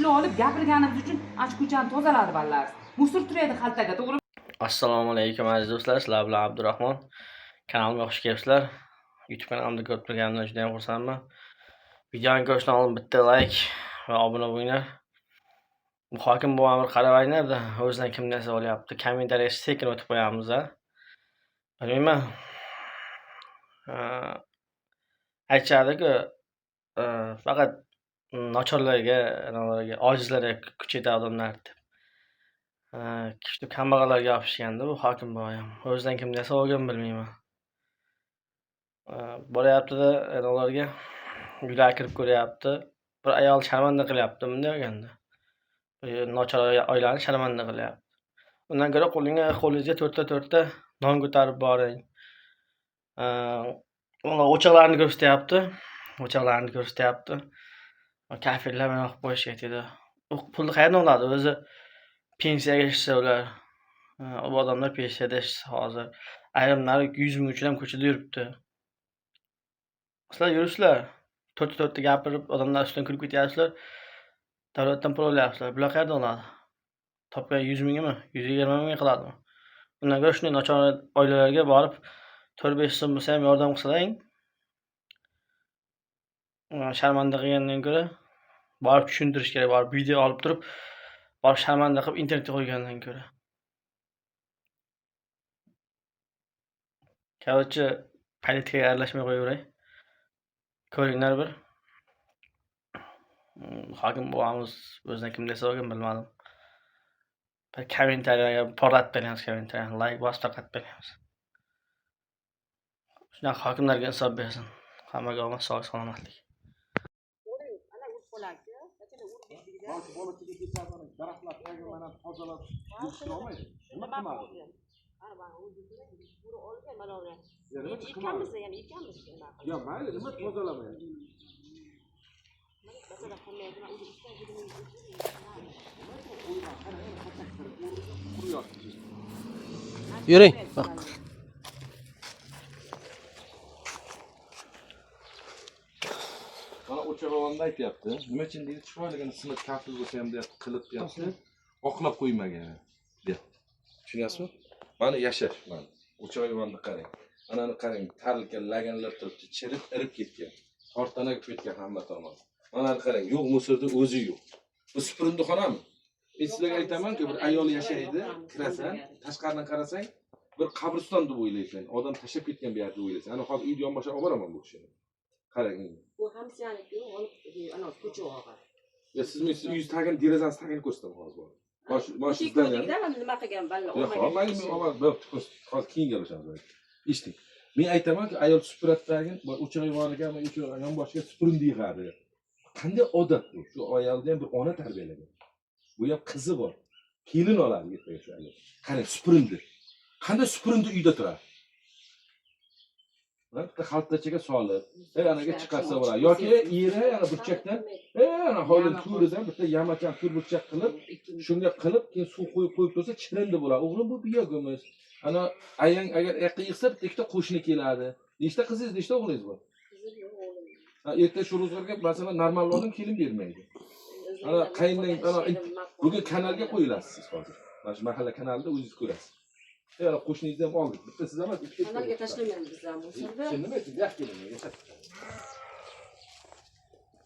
pulni olib gapirganimiz uchun ochko'chani tozaladi ballar. Musor turadi xaltaga, to'g'ri? Assalomu alaykum aziz do'stlar, sizlar bilan Abdurahmon. Kanalimga xush kelibsizlar. YouTube kanalimda ko'rib turganimdan juda ham xursandman. Videoni ko'rishdan oldin bitta like va obuna bo'linglar. Bu hokim buvami bir qarab aytadi, o'zidan kim narsa olyapti. Kommentariyaga sekin o'tib qo'yamiz a. Bilmayman. Aytishadi-ku, faqat nochorlarga, ojizlarga kuch yetadi odamlar deb. Shu kambag'allarga yopishganda bu hokim buvayam. O'zidan kim narsa olgan bilmayman. Boryapti-da, ularga uylar kirib ko'ryapti. Bir ayol sharmanda qilyapti bunday bo'lganda. Nochor oilani sharmanda qilyapti. Undan ko'ra qo'lingizga to'rtta non ko'tarib boring. Ular o'choqlarni ko'rsatyapti. Kafirlar mana qilib qo'yishga aytadi. U pulni qayerdan oladi? O'zi pensiyaga ishsa ular. U odamlar pensiyada ishsa hozir. Ayrimlari 100 ming uchun ham ko'chada yuribdi. Sizlar yuribsizlar. To'rtta gapirib, odamlar ustidan kulib ketyapsizlar. Davlatdan pul olyapsizlar. Bular qayerdan oladi? Topgan 100 mingmi? 120 ming qiladimi? Undan ko'ra shunday nochor oilalarga borib 4-5 so'm bo'lsa ham yordam qilsang, sharmanda qilgandan ko'ra borib tushuntirish kerak, borib video olib turib, borib sharmanda qilib internetga qo'ygandan ko'ra. Короче, politikaga aralashmay qo'yaveray. Ko'ringlar bir. Hokim buvamiz o'zidan kim desa olgan bilmadim. Bir kommentariyaga porlat beramiz, kommentariyani like bosib tarqatib beramiz. Shunaqa hokimlarga insof bersin. Hammaga omad, sog'lik, salomatlik. Ya mayli, nima tozalamayapti? Yuring. Bak. Bana o'chog'imda aytyapti. Nima uchun deydi, chiroyligini sinib kafil bo'lsa ham deyapti, qilib deyapti. Oqlab qo'ymagan deyapti. Tushunyapsizmi? Mana yashash mana. O'chog'imni qarang. Anani qarang, tarilgan, laganlar turibdi, chirib, irib ketgan. Tortanaga ketgan hamma tomon. Mana qarang, yo'q musorda o'zi yo'q. Bu supurindixonami? Men sizlarga aytaman-ku, bir ayol yashaydi, kirasan, tashqaridan qarasang, bir qabriston deb o'ylaysan. Odam tashab ketgan bir yer deb o'ylaysan. Ana hozir uy yonboshiga olib boraman bu kishini. Qarang. Bu hamsiyaniki, ana ko'chog'i. Ya siz uyingiz tagin, derazangiz tagini ko'rsatam hozir. Bosh sizdan nima qilgan balla? Hozir keyin gaplashamiz. Eshiting. Men aytaman-ku, ayol supuratdagin, o'choq yuvoniga, o'choq yonboshiga supurindi yig'adi. Qanday odat bu? Shu ayolni ham bir ona tarbiyalagan. Bu ham qizi bor. Kelin oladi ertaga shu ayol. Qarang, supurindi. Qanday supurindi uyda turadi? Bitta xaltachaga solib, anaga chiqarsa bo'ladi. Yoki eri ana burchakdan, ana hovlini to'ridan bitta yamachan to'r burchak qilib, shunga qilib, keyin suv qo'yib tursa, chirindi bo'ladi. O'g'lim bu biyogimiz. Ana ayang agar yaqqa yiqsa, bitta ikkita qo'shni keladi. Nechta qizingiz, nechta o'g'lingiz bor? Erta shu ro'zg'orga masalan normal odam kelin bermaydi. Ana qayindan ana bugun kanalga qo'yilasiz siz hozir. Mana shu mahalla kanalida o'zingiz ko'rasiz. Yana qo'shningizni ham oldik. Bitta siz emas, ikkita. Kanalga tashlamaymiz bizlar musorda. Nima uchun yaxshi kelin, yashab.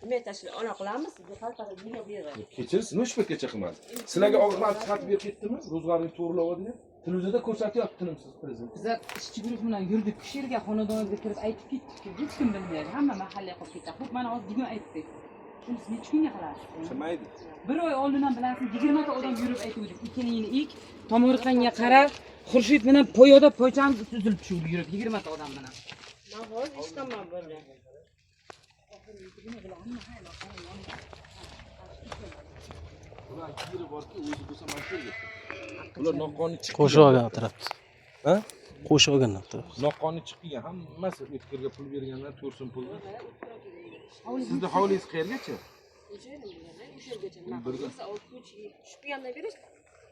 Nima tashlay, ona qilamiz, sizga xalqaro nima beradi? Kechirsiz, nima shpetgacha qilmadi. Sizlarga og'zimdan xat berib ketdimi? Ro'zg'oringizni to'g'rilayapti. Televizorda ko'rsatyapti tinimsiz prezident. Bizlar ishchi guruh bilan yurdik, shu yerga xonadonimizga kirib aytib ketdik-ku, hech kim bilmaydi, hamma mahalla qolib ketdi. Xo'p, mana hozir bugun aytdik. Shunisi necha kunga qilasiz? Tushunmaydi. Bir oy oldin ham bilasizmi, 20 ta odam yurib aytuvdik, ekiningni ek, tomorqangga qara, Xurshid bilan poyoda poychamiz uzilib tushib yurib 20 ta odam bilan. Men hozir ishtaman bo'ldi. Ular yeri borki, o'zi bo'lsa mashhurdir. Ular noqonuniy chiqib Qo'shib olgan turibdi. Ha? Qo'shib olgan turibdi. Noqonuniy chiqib kelgan hammasi o'tkirga pul berganlar, to'rsin pul. Sizni hovlingiz qayergacha? O'sha yergacha. Birga tushgandan beri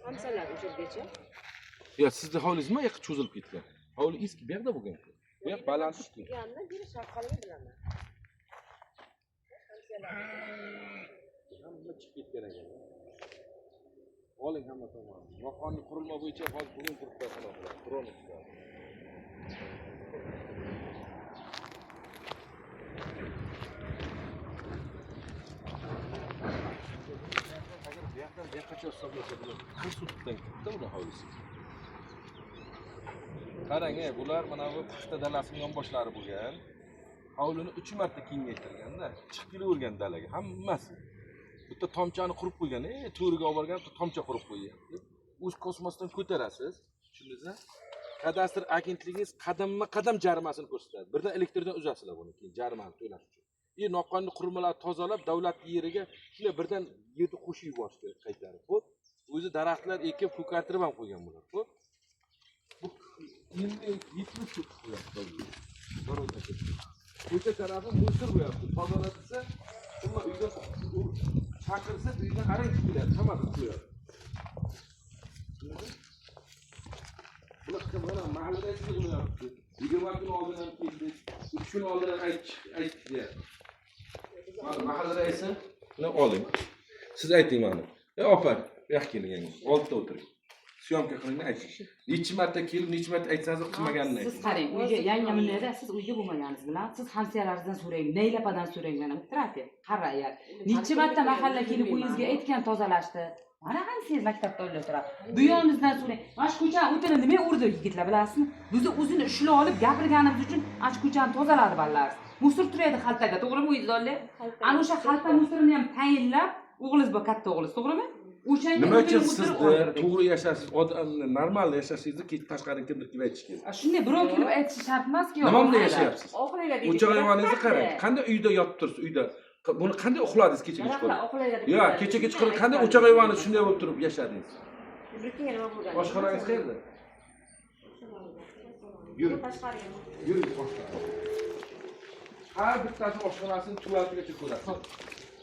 hamsalar o'sha yergacha. Ya sizni hovlingiz nima yoqqa cho'zilib ketgan? Hovli eski bu yoqda bo'lgan. Bu yoq balandlikku. Tushgandan beri sharqalini bilaman. hamma chiqib ketgan ekan. Oling hamma tomon. Noqonuniy qurilma bo'yicha hozir bugun turibdi sanoqlar. Dron ustida. Qarang, bular mana bu paxta dalasining yonboshlari bo'lgan. Hovlini 3 marta kengaytirganda, chiqib kelavergan dalaga hammasi. Bitta tomchani qurib qo'ygan, to'riga olib borgan, tomcha qurib qo'ygan. O'z kosmosdan ko'tarasiz. Tushundingizmi? Kadastr agentligingiz qadamma-qadam jarimasini ko'rsatadi. Birdan elektrdan uzasizlar buni, keyin jarimani to'lash uchun. Noqonuniy qurilmalarni tozalab, davlat yeriga shunday birdan yerni qo'shib yuborish kerak qaytarib. Xo'p? O'zi daraxtlar ekib, ko'kartirib ham qo'ygan bular. Xo'p? Bu endi yetib turibdi. Ko'cha tarafi musor bo'yapti. Tozalatsa, unda uyda chaqirsa, uydan arang chiqadi, hammasi qo'yadi. Bular mana mahallada chiqyapti. 20 kun oldin ham keldik. 3 kun oldin ham aytdi. Mana mahalla raisi, buni oling. Siz ayting mana. Opa, bu yoqqa keling endi. Oldda o'tiring. Syomka qilingni ayting. Necha marta kelib, necha marta aytsangiz qilmaganini ayting. Siz qarang, uyga yangamlarda siz uyga bo'lmaganingiz bilan siz hamsiyalaringizdan so'rang, naylapadan so'rang mana bitiradi. Qarayar. Necha marta mahalla kelib uyingizga aytgan tozalashdi. Mana hamsiyangiz maktabda o'tiradi. Bu yoningizdan so'rang. Mana shu ko'chani o'tirin demay urdi yigitlar, bilasizmi? Bizni o'zini ushlab olib gapirganimiz uchun ana shu ko'chani tozaladi ballar. Musor turadi xaltaga, to'g'rimi o'yingizlar? Ana o'sha xalta musorini ham tayinlab, o'g'lingiz bor, katta o'g'lingiz, to'g'rimi? Nima uchun siz to'g'ri yashashsiz, normal yashashingizni ketib tashqariga kimdir kelib aytish kerak. Shunday birov kelib aytishi shart emas-ku. Nima bilan yashayapsiz? O'choq ayvoningizni qarang. Qanday uyda yotib tursiz, uyda? Buni qanday uxladingiz kecha-kecha qilib? Yo'q, kecha-kecha qilib qanday o'choq ayvoni shunday bo'lib turib yashadingiz? Oshxonangiz qayerda? Yuring. Yuring oshxonaga. Har bittasi oshxonasini tuvalatigacha ko'rasiz.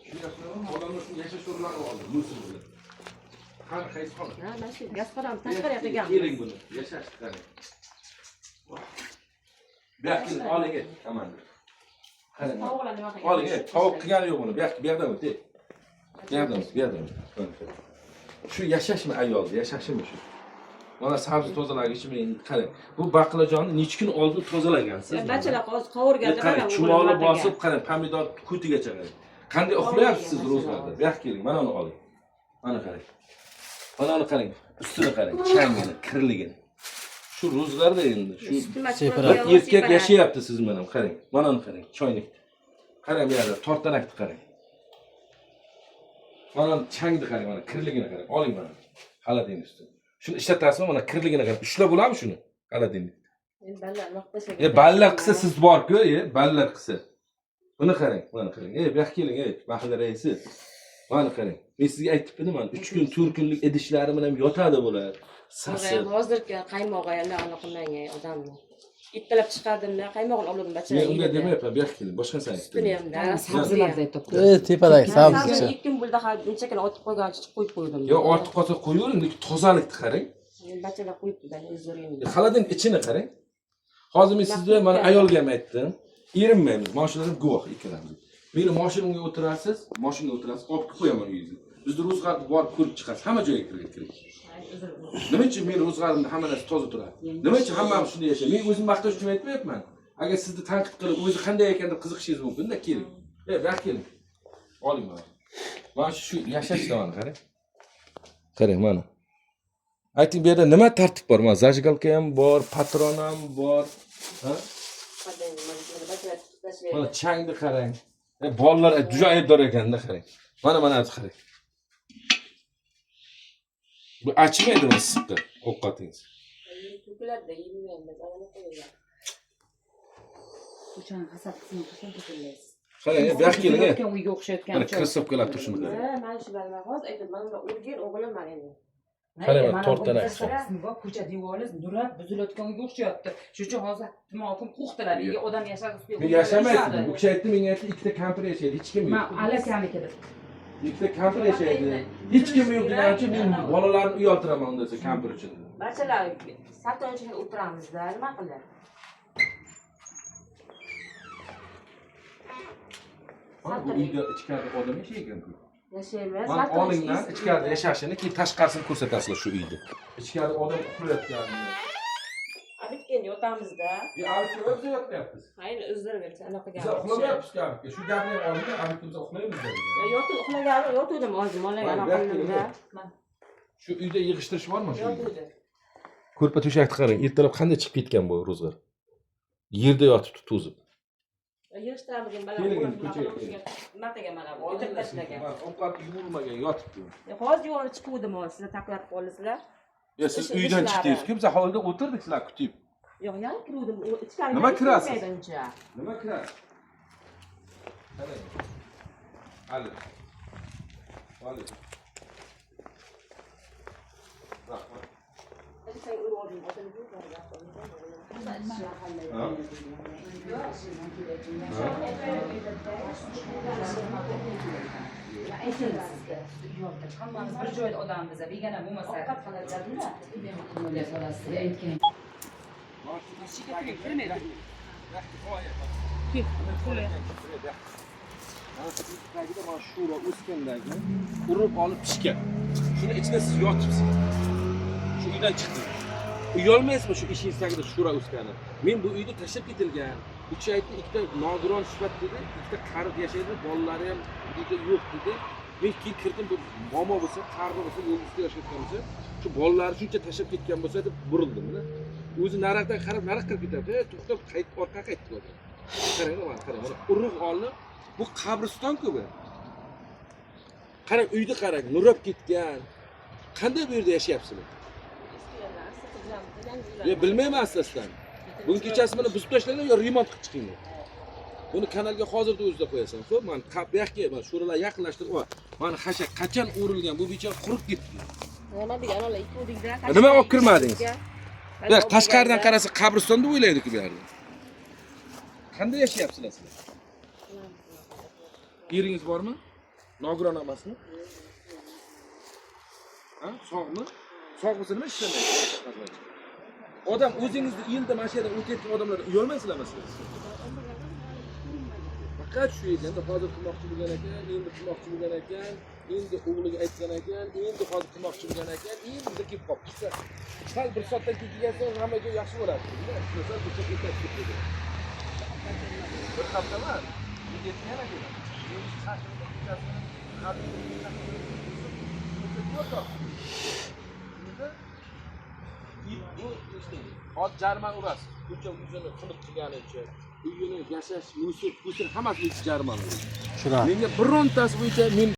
Tushunasizmi? Odamlar shuni yashash o'rinlarini oldi, musor bilan. Qani qaysi xona? Ha, mana shu gazparam tashqariga qilgan. Keling buni, yashash qarang. Bu yoqqa oling, komandir. Qarang. Oling, tovuq qilgani yo'q buni. Bu yoqdan o'ting. Bu yoqdan. Shu yashashmi ayolni, yashashimi shu? Mana sabzi tozalagichmi endi qarang. Bu baqlajonni necha kun oldin tozalagansiz? Bachalar hozir qovurganda qarang, chumoli bosib, qarang, pomidor ko'tigacha qarang. Qanday uxlayapsiz siz ro'zg'orda? Bu yoqqa keling, mana uni oling. Mana qarang. Mana uni qarang, ustini qarang, changini, kirligini. Shu ro'zg'orda endi shu erkak yashayapti siz bilan ham qarang. Mana uni qarang, choynak. Qarang bu yerda tortanakni qarang. Mana changni qarang, mana kirligini qarang. Oling mana. Xaladin ustini. Shuni ishlatasizmi? Mana kirligini qarang. Ushlab bo'ladimi shuni? Xaladinni. Endi ballar vaqtda ballar qilsa siz bor-ku, ballar qilsa. Buni qarang, mana qarang. Bu yoqqa keling, mahalla raisi. Mana qarang. Men sizga aytibdim, mana 3 kun, 4 kunlik idishlari bilan yotadi bular. Sasi. Hozirgi qaymoq ayollar anaqa odamni. Ittalab chiqardimda, qaymog'ini oldim bachalar. Men unga demayapman, bu yoqqa keling. Boshqa san Ustini hamda. Sabzilarni aytibdi. Tepadagi sabzichi. 2 kun bo'ldi, necha kun otib qo'ygancha chiqib qo'ydim. Yo, ortiq qolsa qo'yavering, lekin tozalikni qarang. Bachalar qo'yibdi-da, o'zlaringiz. Xaladin ichini qarang. Hozir men sizga mana ayolga ham aytdim. Erinmaymiz, mashinalar guvoh ikkalamiz. Meni mashinamga o'tirasiz, olib qo'yaman uyingizga. Bizda ro'zg'or borib ko'rib chiqasiz, hamma joyga kirib. Nima uchun men ro'zg'orimda hamma narsa toza turadi? Nima uchun hammamiz shunday yashaymiz? Men o'zim maqtash uchun aytmayapman. Agar sizni tanqid qilib, o'zi qanday ekan deb qiziqishingiz mumkin-da, keling. Bu yoqqa keling. Oling mana. Mana shu yashashda mana qarang. Qarang mana. Ayting, bu yerda nima tartib bor? Mana zajgalka ham bor, patron ham bor. Ha? Mana changni qarang. Bolalar juda aybdor ekanda qarang. Mana qarang. Bu achmaydimi sizga ovqatingiz? Ko'klarda yemaymiz, ana qo'yinglar. Ko'chani hasad qilsin, to'killaysiz. Qarang, bu yoqqa keling. Uyga o'xshayotgan Mana krasovkalar turishini qarang. Ha, mana shu ballar hozir aytdim, mana urgan o'g'lim mana endi. Qarang, tortanak. Ko'cha devoringiz nurab buzilayotgan uyga o'xshayapti. Shuning uchun hozir tumoqim qo'xtilar. Nega odam yashadi? Men yashamayapman. Bu kishi aytdi, menga aytdi, ikkita kampir yashaydi, hech kim yo'q. Men alakamnikida. Ikkita kampir yashaydi. Hech kim yo'q degan uchun men bolalarni uy oltiraman unda kampir uchun. Bachalar sartonchiga o'tiramizda, nima qiladi? Bu uyda ichkarida odam yashaygan-ku. Yashaymiz. Mana olinglar, ichkarida yashashini, keyin tashqarisini ko'rsatasizlar shu uyni. Ichkarida odam uxlayotganini. Abitken yotamizda. Abitga o'zi yotmayapmiz. Hayır, o'zlarigacha anaqa Biz gap. uxlamayapmiz abitga. Shu gapni ham oldingda, abitga biz uxlaymiz dedi. Yotib uxlagan, yotuvdim hozir malaga anaqa qildim-da. Shu uyda yig'ishtirish bormi shu uyda? Yotuvdi. Ko'rpa to'shakni qarang, ertalab qanday chiqib ketgan bu ro'zg'or. Yerda yotibdi to'zib. Yig'ishtiramiz Keling, ko'chaga keling. Mataga mana bu o'tirib tashlagan. Ovqat yuvilmagan, yotibdi. Hozir yo'lga chiquvdim hozir, sizlar taklif qoldingizlar. Ya siz uydan chiqdingiz-ku, biz hovlida o'tirdik sizlar kutib. Yo'q, yana kiruvdim. Ichkariga Nima kirasiz? uncha. Nima kirasiz? Qarang. Ali. Ali. Sen uruvdim, otini yuqoriga Hammamiz bir joyda odammiz, begona bo'lmasa. Ovqat qiladinglar. O'ylab olasiz, aytgan. Mana shura o'sgandagi urib olib pishgan. Shuni ichida siz yotibsiz. Shu uydan chiqdingiz. Uyolmaysizmi shu ishingiz tagida shura o'sgani? Men bu uyda tashlab ketilgan. Uchaytni ikkita nogiron sifat dedi, ikkita qarib yashaydi, bolalari ham uyda yo'q dedi. Men keyin kirdim, bu momo bo'lsa, qarg'i bo'lsa, yo'l ustida yashayotgan bo'lsa, shu bolalari shuncha tashlab ketgan bo'lsa deb burildim-da. O'zi naridan qarab, nariga kirib ketadi. To'xtab, orqaga qaytdi. Qarang, mana qarang, mana urug' olib, bu qabriston-ku bu. Qarang, uyni qarang, nurab ketgan. Qanday bu yerda yashayapsizlar? Ya bilmayman aslida. Bugun kechasi mana buzib tashlanglar yo remont qilib chiqinglar. Buni kanalga hozirda o'zida qo'yasan. Xo'p, men buyoqqa mana sho'ralar yaqinlashtirib, mana xashak qachon o'rilgan, bu bechora qurib ketdi. Nima degan ola ikkudingda. Nima olib kirmadingiz? Ya tashqaridan qarasa qabriston deb o'ylaydi-ku bu yerda. Qanday yashayapsizlar sizlar? Eringiz bormi? Nogiron emasmi? Ha, sog'mi? Sog' bo'lsa nima ishlamaydi? Odam o'zingizni yilda mana shu yerdan o'tayotgan odamlar uyolmaysizlarmi siz? Faqat shu ekanda hozir qilmoqchi bo'lgan ekan, endi qilmoqchi bo'lgan ekan, endi o'g'liga aytgan ekan, endi hozir qilmoqchi bo'lgan ekan, endi kelib qolibdi. Sal bir soatdan keyin kelsa hamma joy yaxshi bo'ladi. Sal bir soat ketadi. Bir hafta emas. Yetgan ekan. Bu işte hozir jarman urasiz. Ko'cha yuzini qilib qilgani uchun, uyini yashash, musul, hammasi bo'yicha jarman. Shuna. Menga birontasi bo'yicha men